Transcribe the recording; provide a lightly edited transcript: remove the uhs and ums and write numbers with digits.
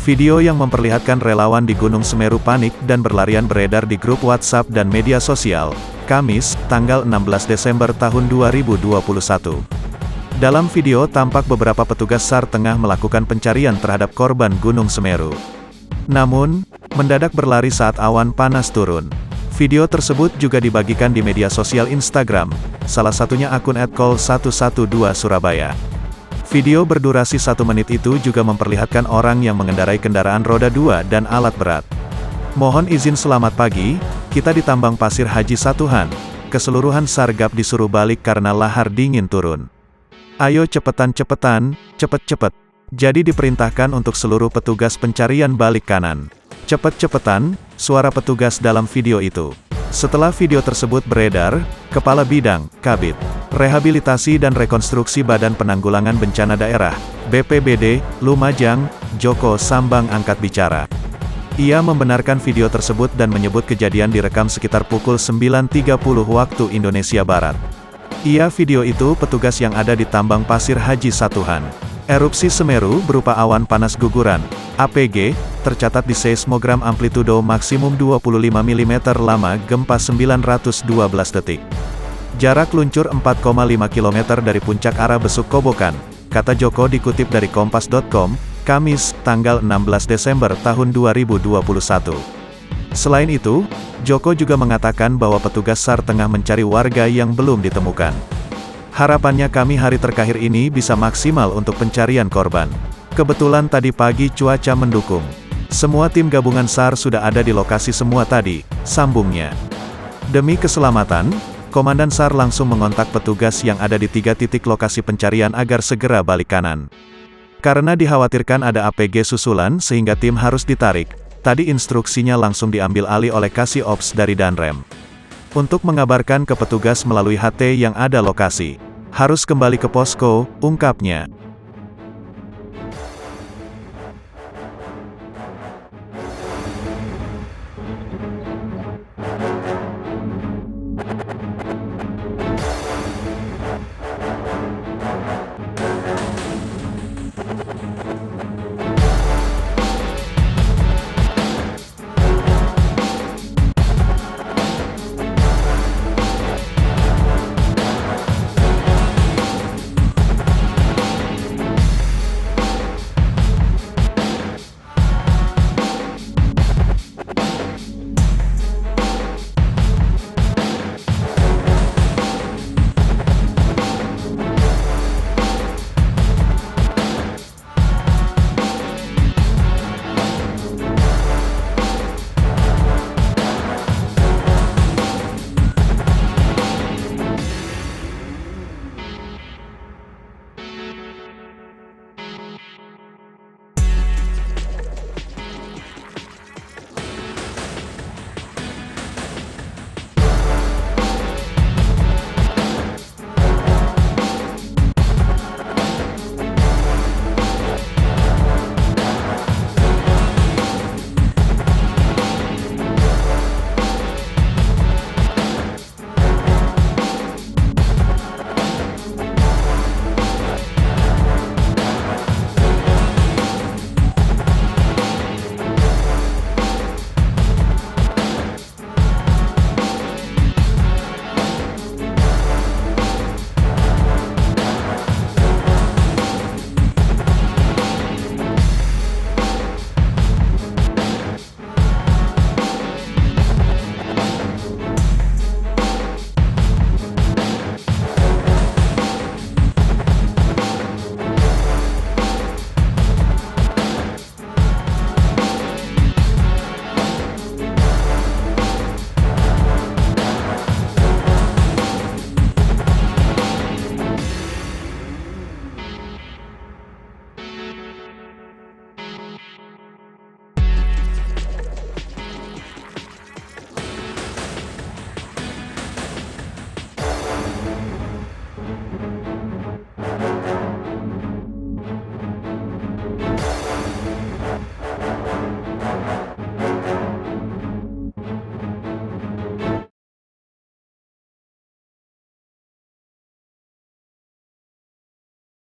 Video yang memperlihatkan relawan di Gunung Semeru panik dan berlarian beredar di grup WhatsApp dan media sosial, Kamis, tanggal 16 Desember tahun 2021. Dalam video tampak beberapa petugas SAR tengah melakukan pencarian terhadap korban Gunung Semeru. Namun, mendadak berlari saat awan panas turun. Video tersebut juga dibagikan di media sosial Instagram, salah satunya akun @kol112 Surabaya. Video berdurasi 1 menit itu juga memperlihatkan orang yang mengendarai kendaraan roda 2 dan alat berat. Mohon izin selamat pagi, kita di tambang pasir Haji Satuhan. Keseluruhan Sargab disuruh balik karena lahar dingin turun. Ayo cepetan, cepet. Jadi diperintahkan untuk seluruh petugas pencarian balik kanan. Cepet-cepetan, suara petugas dalam video itu. Setelah video tersebut beredar, Kepala Bidang, Kabid, Rehabilitasi dan Rekonstruksi Badan Penanggulangan Bencana Daerah, BPBD, Lumajang, Joko Sambang angkat bicara. Ia membenarkan video tersebut dan menyebut kejadian direkam sekitar pukul 9.30 waktu Indonesia Barat. Video itu petugas yang ada di tambang pasir Haji Satuhan. Erupsi Semeru berupa awan panas guguran, APG, tercatat di seismogram amplitudo maksimum 25 mm lama gempa 912 detik. Jarak luncur 4,5 km dari puncak arah Besuk Kobokan, kata Joko dikutip dari kompas.com, Kamis, tanggal 16 Desember tahun 2021. Selain itu, Joko juga mengatakan bahwa petugas SAR tengah mencari warga yang belum ditemukan. Harapannya kami hari terakhir ini bisa maksimal untuk pencarian korban. Kebetulan tadi pagi cuaca mendukung. Semua tim gabungan SAR sudah ada di lokasi semua tadi, sambungnya. Demi keselamatan, Komandan SAR langsung mengontak petugas yang ada di 3 titik lokasi pencarian agar segera balik kanan. Karena dikhawatirkan ada APG susulan sehingga tim harus ditarik, tadi instruksinya langsung diambil alih oleh Kasih Ops dari Danrem. Untuk mengabarkan ke petugas melalui HT yang ada lokasi. Harus kembali ke posko, ungkapnya.